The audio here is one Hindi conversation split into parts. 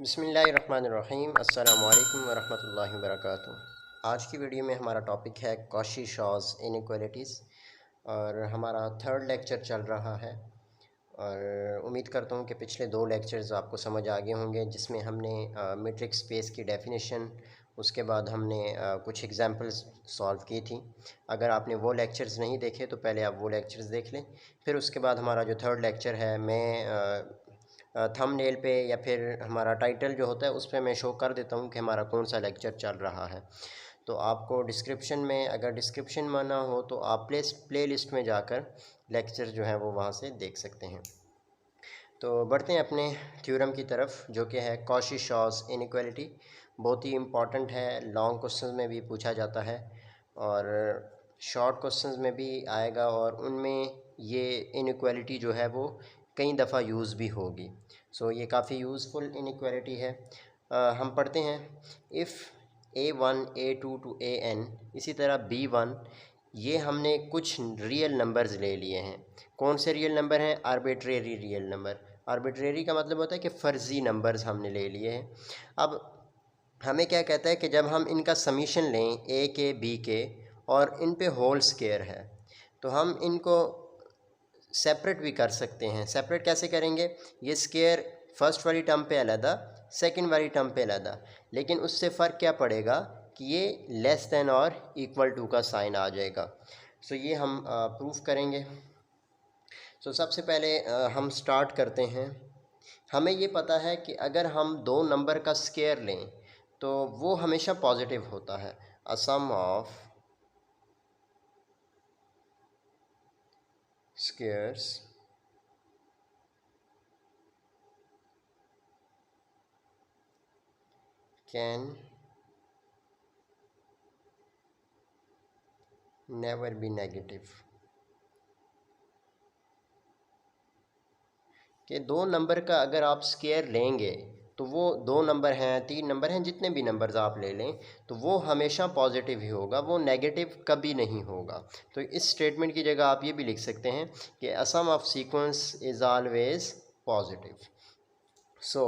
बिस्मिल्लाहिर्रहमानिर्रहीम अस्सलामु अलैकुम वरहमतुल्लाहि वबरकातुहू। आज की वीडियो में हमारा टॉपिक है कॉशी-शॉर्ट्स इनइक्वालिटीज़ और हमारा थर्ड लेक्चर चल रहा है। और उम्मीद करता हूँ कि पिछले दो लेक्चर्स आपको समझ आ गए होंगे, जिसमें हमने मैट्रिक्स स्पेस की डेफिनेशन, उसके बाद हमने कुछ एग्जांपल्स सॉल्व की थी। अगर आपने वो लेक्चर्स नहीं देखे तो पहले आप वो लेक्चर्स देख लें। फिर उसके बाद हमारा जो थर्ड लेक्चर है, मैं थंबनेल पे या फिर हमारा टाइटल जो होता है उस पर मैं शो कर देता हूँ कि हमारा कौन सा लेक्चर चल रहा है। तो आपको डिस्क्रिप्शन में, अगर डिस्क्रिप्शन में ना हो तो आप प्ले लिस्ट में जाकर लेक्चर जो है वो वहाँ से देख सकते हैं। तो बढ़ते हैं अपने थ्योरम की तरफ, जो कि है कॉशी-शॉर्ट्स इनइक्वालिटी। बहुत ही इम्पॉर्टेंट है, लॉन्ग क्वेश्चन में भी पूछा जाता है और शॉर्ट क्वेश्चंस में भी आएगा, और उनमें ये इनइक्वालिटी जो है वो कई दफ़ा यूज़ भी होगी। सो ये काफ़ी यूज़फुल इनइक्वालिटी है। हम पढ़ते हैं, if A1 A2 to AN, इसी तरह B1, ये हमने कुछ रियल नंबर्स ले लिए हैं। कौन से रियल नंबर हैं? Arbitrary real number. आर्बिट्रेरी का मतलब होता है कि फ़र्ज़ी नंबर्स हमने ले लिए हैं। अब हमें क्या कहता है कि जब हम इनका समीशन लें ए के बी के और इन पे होल स्क्वायर है, तो हम इनको सेपरेट भी कर सकते हैं। सेपरेट कैसे करेंगे? ये स्क्वायर फर्स्ट वाली टर्म पे अलहदा, सेकंड वाली टर्म पे अलहदा, लेकिन उससे फ़र्क क्या पड़ेगा कि ये लेस देन और इक्वल टू का साइन आ जाएगा। सो ये हम प्रूफ करेंगे। सो सबसे पहले हम स्टार्ट करते हैं। हमें ये पता है कि अगर हम दो नंबर का स्क्वायर लें तो वो हमेशा पॉजिटिव होता है। A sum of squares can never be negative. कि दो नंबर का अगर आप स्क्वायर लेंगे तो वो दो नंबर हैं, तीन नंबर हैं, जितने भी नंबर्स आप ले लें, तो वो हमेशा पॉजिटिव ही होगा, वो नेगेटिव कभी नहीं होगा। तो इस स्टेटमेंट की जगह आप ये भी लिख सकते हैं कि a sum of sequence is always positive. So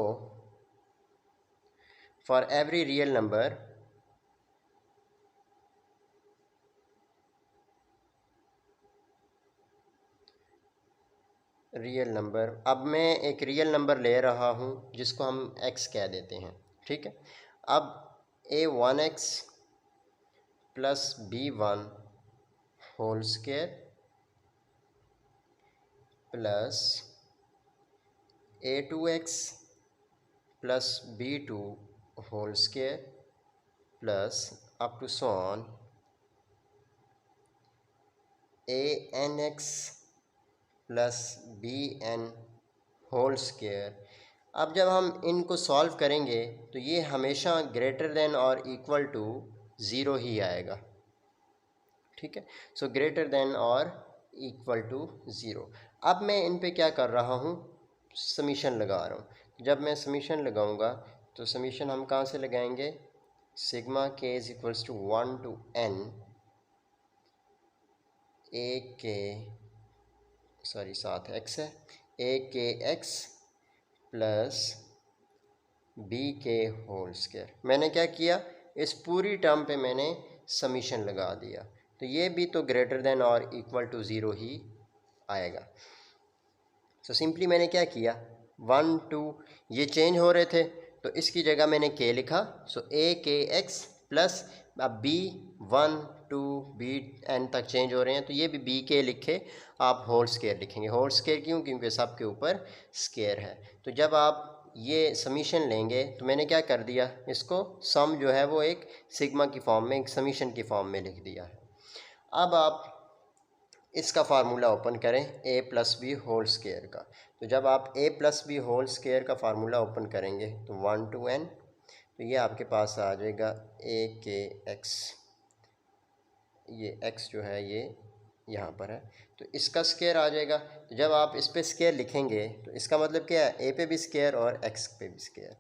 for every real number अब मैं एक रियल नंबर ले रहा हूँ जिसको हम x कह देते हैं, ठीक है। अब A1x plus B1 whole square plus A2x plus B2 whole square plus up to so on ANX plus BN whole square. अब जब हम इनको सॉल्व करेंगे तो ये हमेशा ग्रेटर देन और इक्वल टू ज़ीरो ही आएगा, ठीक है। सो ग्रेटर देन और इक्वल टू ज़ीरो। अब मैं इन पे क्या कर रहा हूँ? समीशन लगा रहा हूँ। जब मैं समीशन लगाऊंगा तो समीशन हम कहाँ से लगाएंगे? Sigma k is equals to 1 to n a k, sorry साथ x है, a k x plus b k whole square. मैंने क्या किया? इस पूरी टर्म पे मैंने समीशन लगा दिया, तो ये भी तो ग्रेटर देन और इक्वल टू ज़ीरो ही आएगा। सो सिंपली मैंने क्या किया, 1 2 ये चेंज हो रहे थे तो इसकी जगह मैंने के लिखा। सो ए के एक्स प्लस, अब बी 1 2 बी एन तक चेंज हो रहे हैं तो ये भी बी के लिखे, आप होल स्क्वायर लिखेंगे। होल स्क्वायर क्यों? क्योंकि सब के ऊपर स्क्वायर है। तो जब आप ये समीशन लेंगे तो मैंने क्या कर दिया, इसको सम जो है वो एक सिग्मा की फॉर्म में, एक समीशन की फॉर्म में लिख दिया है। अब आप इसका फार्मूला ओपन करें ए प्लस बी होल स्क्वायर का। तो जब आप ए प्लस बी होल स्क्वायर का फार्मूला ओपन करेंगे तो 1 टू n, तो ये आपके पास आ जाएगा ए के एक्स, ये x जो है ये यहाँ पर है, तो इसका स्क्वायर आ जाएगा। तो जब आप इस पे स्क्वायर लिखेंगे तो इसका मतलब क्या है? ए पे भी स्क्वायर और x पे भी स्क्वायर,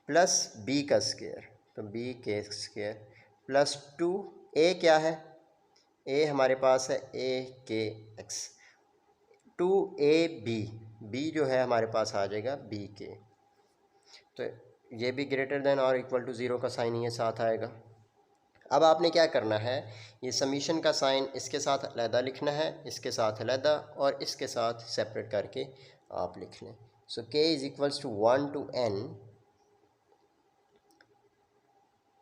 प्लस b का स्क्वायर, तो b के स्क्वायर प्लस 2, a क्या है? a हमारे पास है ए के एक्स, 2ab, b जो है हमारे पास आ जाएगा b के। तो ये भी ग्रेटर देन और इक्वल टू ज़ीरो का साइन ये साथ आएगा। अब आपने क्या करना है, ये समीशन का साइन इसके साथ अलहदा लिखना है, इसके साथ अलहदा और इसके साथ सेपरेट करके आप लिख लें। So k is equals to 1 to n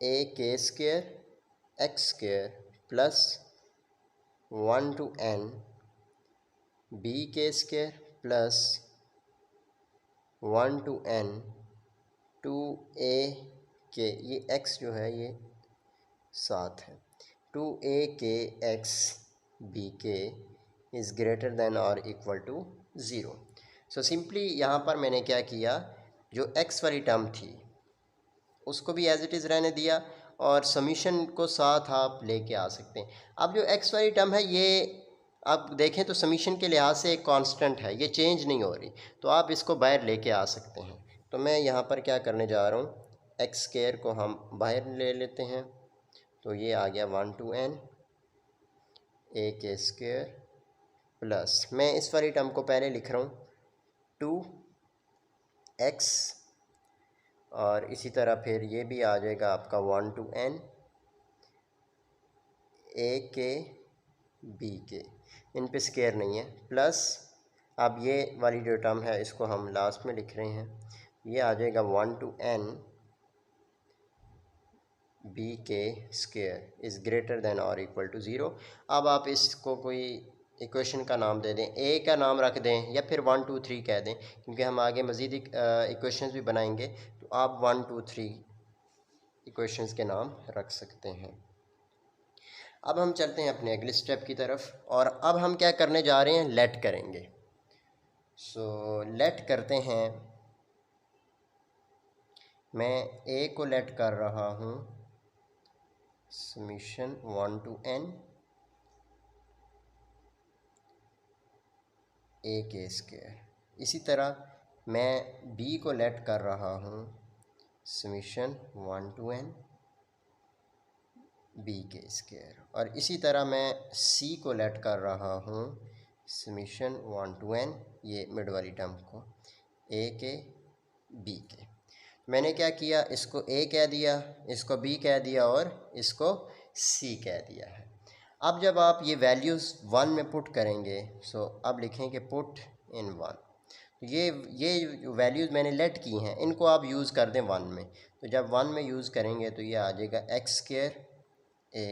a k square x square plus 1 to n b k square plus 1 to n 2a k, ये x जो है ये साथ है, 2a k x b k is greater than और equal to zero. So simply यहाँ पर मैंने क्या किया, जो x वाली टर्म थी उसको भी एज इट इज़ रहने दिया और समीशन को साथ आप लेके आ सकते हैं। अब जो x वाली टर्म है ये आप देखें तो समीशन के लिहाज से एक कांस्टेंट है, ये चेंज नहीं हो रही, तो आप इसको बाहर लेके आ सकते हैं। तो मैं यहाँ पर क्या करने जा रहा हूँ, एक्स स्क्वायर को हम बाहर ले लेते हैं, तो ये आ गया 1 to n a k square plus, मैं इस वाली टर्म को पहले लिख रहा हूँ 2x, और इसी तरह फिर ये भी आ जाएगा आपका 1 to n a k b k, इन पे स्क्वायर नहीं है, प्लस अब ये वाली जो टर्म है इसको हम लास्ट में लिख रहे हैं, ये आ जाएगा 1 to n बी के स्क्वायर इज़ ग्रेटर देन और इक्वल टू ज़ीरो। अब आप इसको कोई इक्वेशन का नाम दे दें, ए का नाम रख दें या फिर 1 2 3 कह दें, क्योंकि हम आगे मज़ीद इक्वेशंस भी बनाएंगे, तो आप 1 2 3 इक्वेशंस के नाम रख सकते हैं। अब हम चलते हैं अपने अगले स्टेप की तरफ, और अब हम क्या करने जा रहे हैं, लेट करेंगे। सो लेट करते हैं, मैं ए को लेट कर रहा हूँ समीशन 1 to n a के स्क्वायर। इसी तरह मैं b को लेट कर रहा हूँ समीशन 1 to n b के स्क्वायर, और इसी तरह मैं c को लेट कर रहा हूँ समीशन 1 to n, ये मिड वाली टर्म को, a के b के। मैंने क्या किया, इसको a कह दिया, इसको b कह दिया और इसको c कह दिया है। अब जब आप ये वैल्यूज़ 1 में पुट करेंगे, सो अब लिखें कि पुट इन 1, ये वैल्यूज़ मैंने लेट की हैं इनको आप यूज़ कर दें 1 में, तो जब 1 में यूज़ करेंगे तो ये आ जाएगा x square a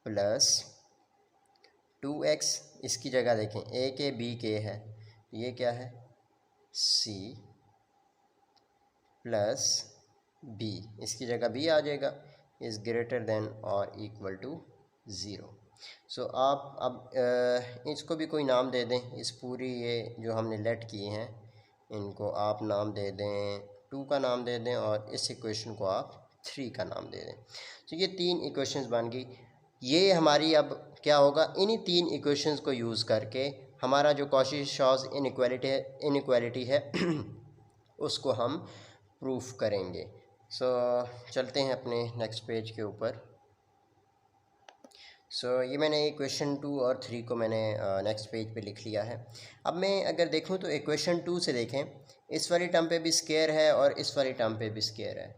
plus 2x, इसकी जगह देखें a के b के है, ये क्या है c प्लस b, इसकी जगह b आ जाएगा, इज़ ग्रेटर देन और इक्वल टू ज़ीरो। सो आप अब इसको भी कोई नाम दे दें, इस पूरी ये जो हमने लेट किए हैं इनको आप नाम दे दें, 2 का नाम दे दें और इस इक्वेशन को आप 3 का नाम दे दें। तो ये 3 इक्वेशंस बन गई। ये हमारी अब क्या होगा, इन्हीं 3 इक्वेशंस को यूज़ करके हमारा जो कॉची-शॉर्ट्ज़ इनइक्वालिटी है उसको हम प्रूफ करेंगे। सो चलते हैं अपने नेक्स्ट पेज के ऊपर। ये मैंने इक्वेशन 2 और 3 को मैंने नेक्स्ट पेज पे लिख लिया है। अब मैं अगर देखूं तो इक्वेशन 2 से देखें, इस वाली टर्म पे भी स्क्वायर है और इस वाली टर्म पे भी स्क्वायर है।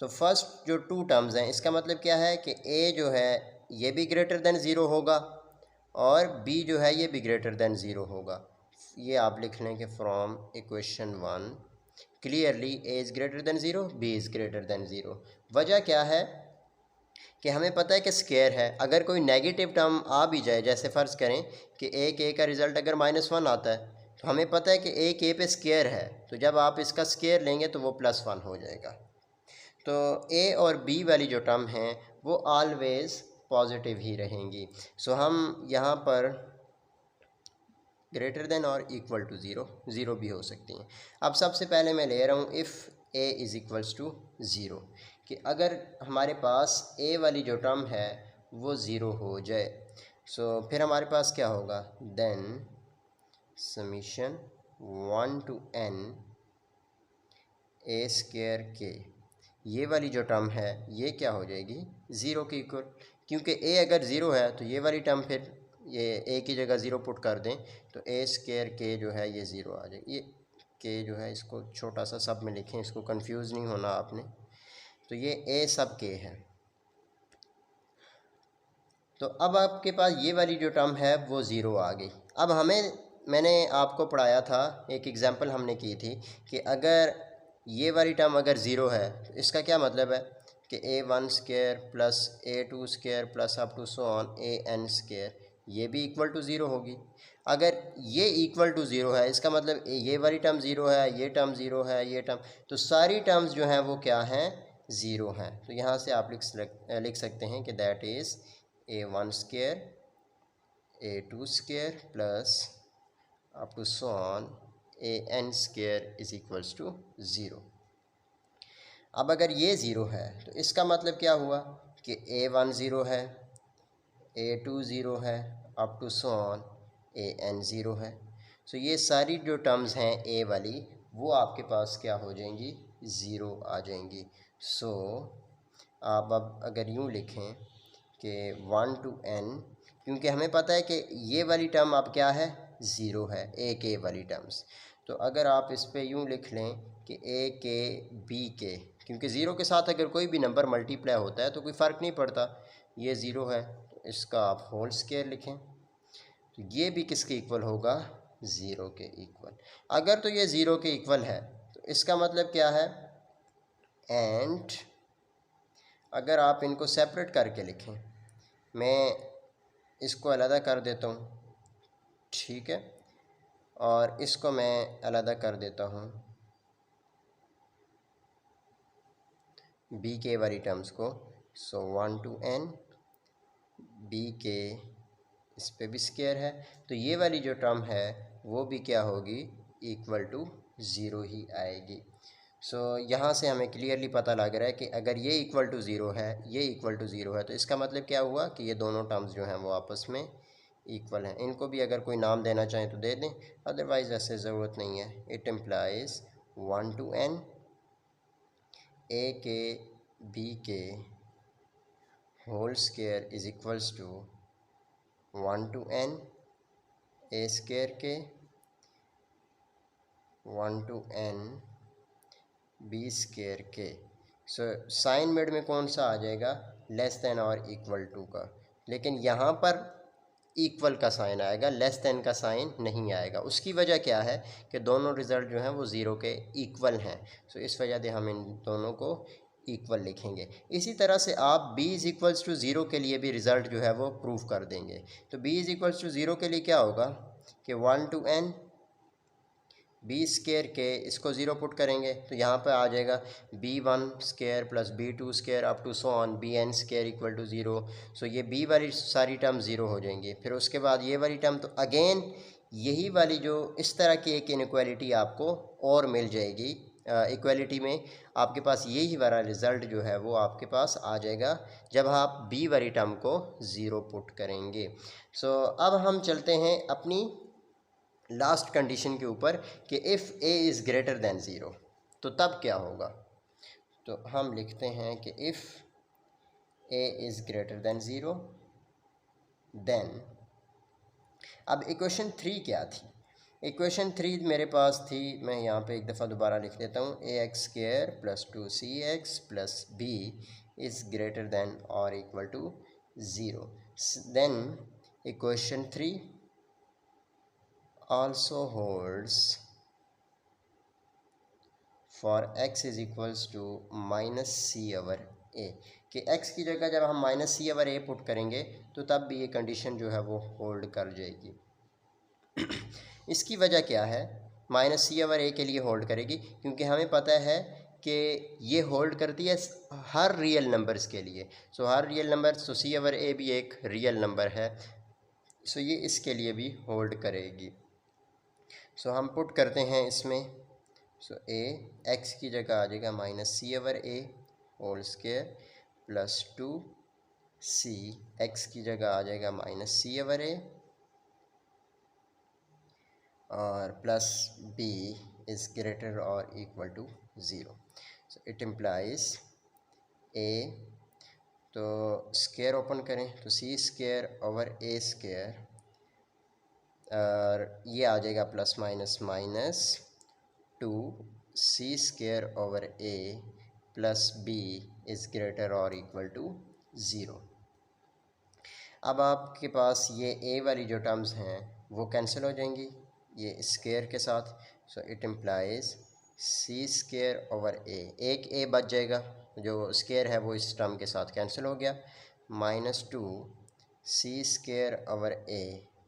तो फर्स्ट जो 2 टर्म्स हैं इसका मतलब क्या है कि a जो है ये भी ग्रेटर देन ज़ीरो होगा और b जो है ये भी ग्रेटर देन ज़ीरो होगा। ये आप लिख लें कि from equation 1 clearly a is greater than zero, b is greater than zero. वजह क्या है कि हमें पता है कि स्क्वायर है, अगर कोई नेगेटिव टर्म आ भी जाए, जैसे फ़र्ज़ करें कि a के का रिज़ल्ट अगर -1 आता है, तो हमें पता है कि a के पे स्क्वायर है, तो जब आप इसका स्क्वायर लेंगे तो वो +1 हो जाएगा। तो a और b वाली जो टर्म हैं वो ऑलवेज़ पॉजिटिव ही रहेंगी। हम यहाँ पर ग्रेटर देन और इक्वल टू ज़ीरो भी हो सकती हैं। अब सबसे पहले मैं ले रहा हूँ if a is equals to zero, कि अगर हमारे पास a वाली जो टर्म है वो ज़ीरो हो जाए, फिर हमारे पास क्या होगा, then summation 1 to n a square k, ये वाली जो टर्म है ये क्या हो जाएगी, ज़ीरो के इक्वल, क्योंकि a अगर ज़ीरो है तो ये वाली टर्म फिर ये a की जगह ज़ीरो पुट कर दें तो a स्क्वायर k जो है ये ज़ीरो आ जाएगी। ये के जो है इसको छोटा सा सब में लिखें, इसको कंफ्यूज नहीं होना आपने। तो ये ए सब के है। तो अब आपके पास ये वाली जो टर्म है वो ज़ीरो आ गई। अब मैंने आपको पढ़ाया था, एक एग्जांपल हमने की थी कि अगर ये वाली टर्म अगर ज़ीरो है तो इसका क्या मतलब है कि a1 square plus a2 square plus up to so on an square, ये भी इक्वल टू ज़ीरो होगी। अगर ये इक्वल टू ज़ीरो है इसका मतलब ये वाली टर्म ज़ीरो है, ये टर्म ज़ीरो है, ये टर्म, तो सारी टर्म्स जो हैं वो क्या हैं, ज़ीरो हैं। तो यहाँ से आप लिख सकते हैं कि that is a1 square a2 square plus up to so on an square is equals to zero. अब अगर ये ज़ीरो है तो इसका मतलब क्या हुआ कि a1 ज़ीरो है, a2 ज़ीरो है, up to so on an zero है। सो ये सारी जो टर्म्स हैं a वाली वो आपके पास क्या हो जाएंगी, ज़ीरो आ जाएंगी। सो आप अब अगर यूँ लिखें कि 1 to n, क्योंकि हमें पता है कि ये वाली टर्म अब क्या है, ज़ीरो है, ए के वाली टर्म्स। तो अगर आप इस पे यूँ लिख लें कि ए के बी के, क्योंकि ज़ीरो के साथ अगर कोई भी नंबर मल्टीप्लाई होता है तो कोई फ़र्क नहीं पड़ता, ये ज़ीरो है तो इसका आप होल स्क्वायर लिखें, तो ये भी किसके इक्वल होगा, ज़ीरो के इक्वल। अगर तो ये ज़ीरो के इक्वल है तो इसका मतलब क्या है, एंड अगर आप इनको सेपरेट करके लिखें, मैं इसको अलग कर देता हूँ, ठीक है, और इसको मैं अलग कर देता हूँ बी के वाली टर्म्स को। सो 1 to n बी के, इस पे भी स्क्वायर है, तो ये वाली जो टर्म है वो भी क्या होगी, इक्वल टू ज़ीरो ही आएगी। सो यहाँ से हमें क्लियरली पता लग रहा है कि अगर ये इक्वल टू ज़ीरो है, ये इक्वल टू ज़ीरो है, तो इसका मतलब क्या हुआ कि ये दोनों टर्म्स जो हैं वो आपस में इक्वल हैं। इनको भी अगर कोई नाम देना चाहें तो दे दें, अदरवाइज़ ऐसे ज़रूरत नहीं है। It implies 1 to n a k b k whole square is equals to 1 to n a square k 1 to n B square के। सो साइन मेड में कौन सा आ जाएगा, लेस देन और इक्वल टू का, लेकिन यहाँ पर इक्वल का साइन आएगा, लेस देन का साइन नहीं आएगा। उसकी वजह क्या है कि दोनों रिज़ल्ट जो हैं वो ज़ीरो के इक्वल हैं। सो इस वजह से हम इन दोनों को इक्वल लिखेंगे। इसी तरह से आप b is equals to zero के लिए भी रिज़ल्ट जो है वो प्रूव कर देंगे। तो b is equals to zero के लिए क्या होगा कि 1 to n बी स्क्वायर के, इसको ज़ीरो पुट करेंगे तो यहाँ पर आ जाएगा b1 square plus b2 square up to so on bn square equal to zero. So ये b वाली सारी टर्म ज़ीरो हो जाएंगी। फिर उसके बाद ये वाली टर्म, तो अगेन यही वाली जो इस तरह की एक इनइक्वालिटी आपको और मिल जाएगी। इक्वालिटी में आपके पास यही वाला रिज़ल्ट जो है वो आपके पास आ जाएगा जब आप b वाली टर्म को ज़ीरो पुट करेंगे। सो अब हम चलते हैं अपनी लास्ट कंडीशन के ऊपर कि if a is greater than zero, तो तब क्या होगा। तो हम लिखते हैं कि if a is greater than zero then, अब इक्वेशन 3 क्या थी, इक्वेशन 3 मेरे पास थी, मैं यहाँ पे एक दफ़ा दोबारा लिख देता हूँ, ax square plus 2cx plus b is greater than और equal to zero. Then equation 3 also holds for x is equals to minus C over A, कि x की जगह जब हम minus C over A put करेंगे तो तब भी ये कंडीशन जो है वो होल्ड कर जाएगी। इसकी वजह क्या है, माइनस सी ओवर ए के लिए होल्ड करेगी क्योंकि हमें पता है कि ये होल्ड करती है हर रियल नंबर्स के लिए। सो हर रियल नंबर, सो सी ओवर ए भी एक रियल नंबर है, सो ये इसके लिए भी होल्ड करेगी। सो हम पुट करते हैं इसमें, सो ए एक्स की जगह आ जाएगा minus C over A whole square plus 2c, X की जगह आ जाएगा माइनस सी ओवर ए और प्लस b इज़ ग्रेटर और equal to zero. So it implies a, तो स्क्वायर ओपन करें तो c square over a square और ये आ जाएगा plus minus minus two C square over A plus B is greater और इक्वल टू ज़ीरो। अब आपके पास ये ए वाली जो टर्म्स हैं वो कैंसिल हो जाएंगी ये स्क्वायर के साथ। So it implies C square over A, एक ए बच जाएगा, जो स्क्वायर है वो इस टर्म के साथ कैंसिल हो गया, minus two C square over A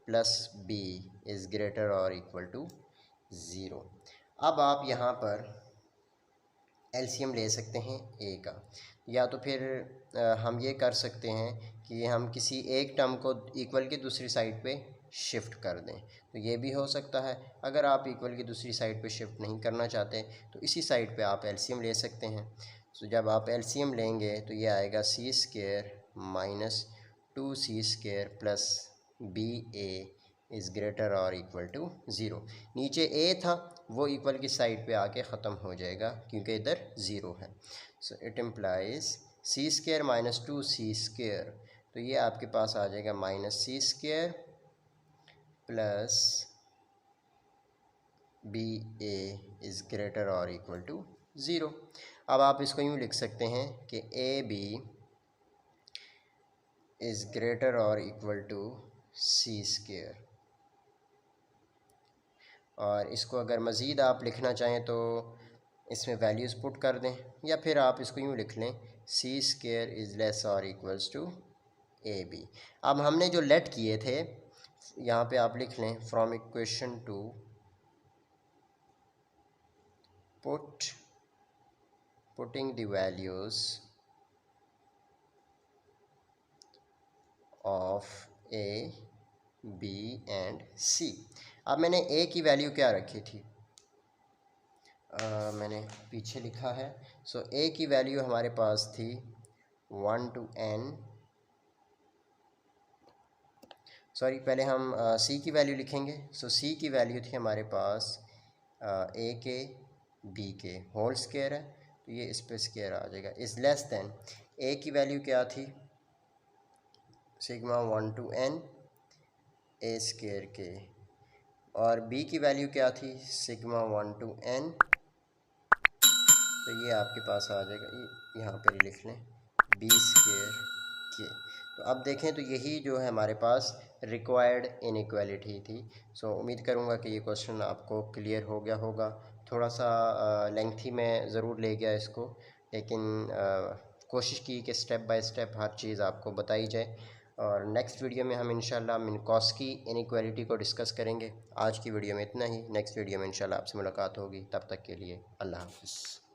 plus B is greater और इक्वल टू ज़ीरो। अब आप यहाँ पर एलसीएम ले सकते हैं ए का, या तो फिर हम ये कर सकते हैं कि हम किसी एक टर्म को इक्वल की दूसरी साइड पे शिफ्ट कर दें, तो ये भी हो सकता है। अगर आप इक्वल की दूसरी साइड पे शिफ्ट नहीं करना चाहते तो इसी साइड पे आप एलसीएम ले सकते हैं। तो जब आप एलसीएम लेंगे तो ये आएगा C square minus two C square plus B A is greater और इक्वल टू ज़ीरो। नीचे ए था वो इक्वल की साइड पे आके ख़त्म हो जाएगा क्योंकि इधर ज़ीरो है। So it implies C square minus two C square, तो ये आपके पास आ जाएगा minus c square plus B A is greater और इक्वल टू ज़ीरो। अब आप इसको यूँ लिख सकते हैं कि ए बी इज़ ग्रेटर और इक्वल टू सी स्क्वायर, और इसको अगर मज़ीद आप लिखना चाहें तो इसमें वैल्यूज़ पुट कर दें, या फिर आप इसको यूँ लिख लें सी स्क्वायर इज़ लेस और इक्वल्स टू ए बी। अब हमने जो लेट किए थे यहाँ पे आप लिख लें from equation two putting the values of A B and C. अब मैंने ए की वैल्यू क्या रखी थी, मैंने पीछे लिखा है। सो ए की वैल्यू हमारे पास थी 1 to n, सॉरी पहले हम सी की वैल्यू लिखेंगे। सो सी की वैल्यू थी हमारे पास ए k b k whole square है, तो ये इस पर स्क्वायर आ जाएगा, इज़ लेस दैन ए की वैल्यू क्या थी sigma 1 to n a square के, और बी की वैल्यू क्या थी सिग्मा 1 to n, तो ये आपके पास आ जाएगा, यहाँ पर ही लिख लें बी स्क्वायर के। तो अब देखें तो यही जो है हमारे पास रिक्वायर्ड इनइक्वालिटी थी। सो उम्मीद करूँगा कि ये क्वेश्चन आपको क्लियर हो गया होगा। थोड़ा सा लेंथी में ज़रूर ले गया इसको, लेकिन कोशिश की कि स्टेप बाय स्टेप हर चीज़ आपको बताई जाए। और नेक्स्ट वीडियो में हम इंशाल्लाह मिनकॉस्की इनइक्वालिटी को डिस्कस करेंगे। आज की वीडियो में इतना ही, नेक्स्ट वीडियो में इंशाल्लाह आपसे मुलाकात होगी। तब तक के लिए अल्लाह हाफ़िज़।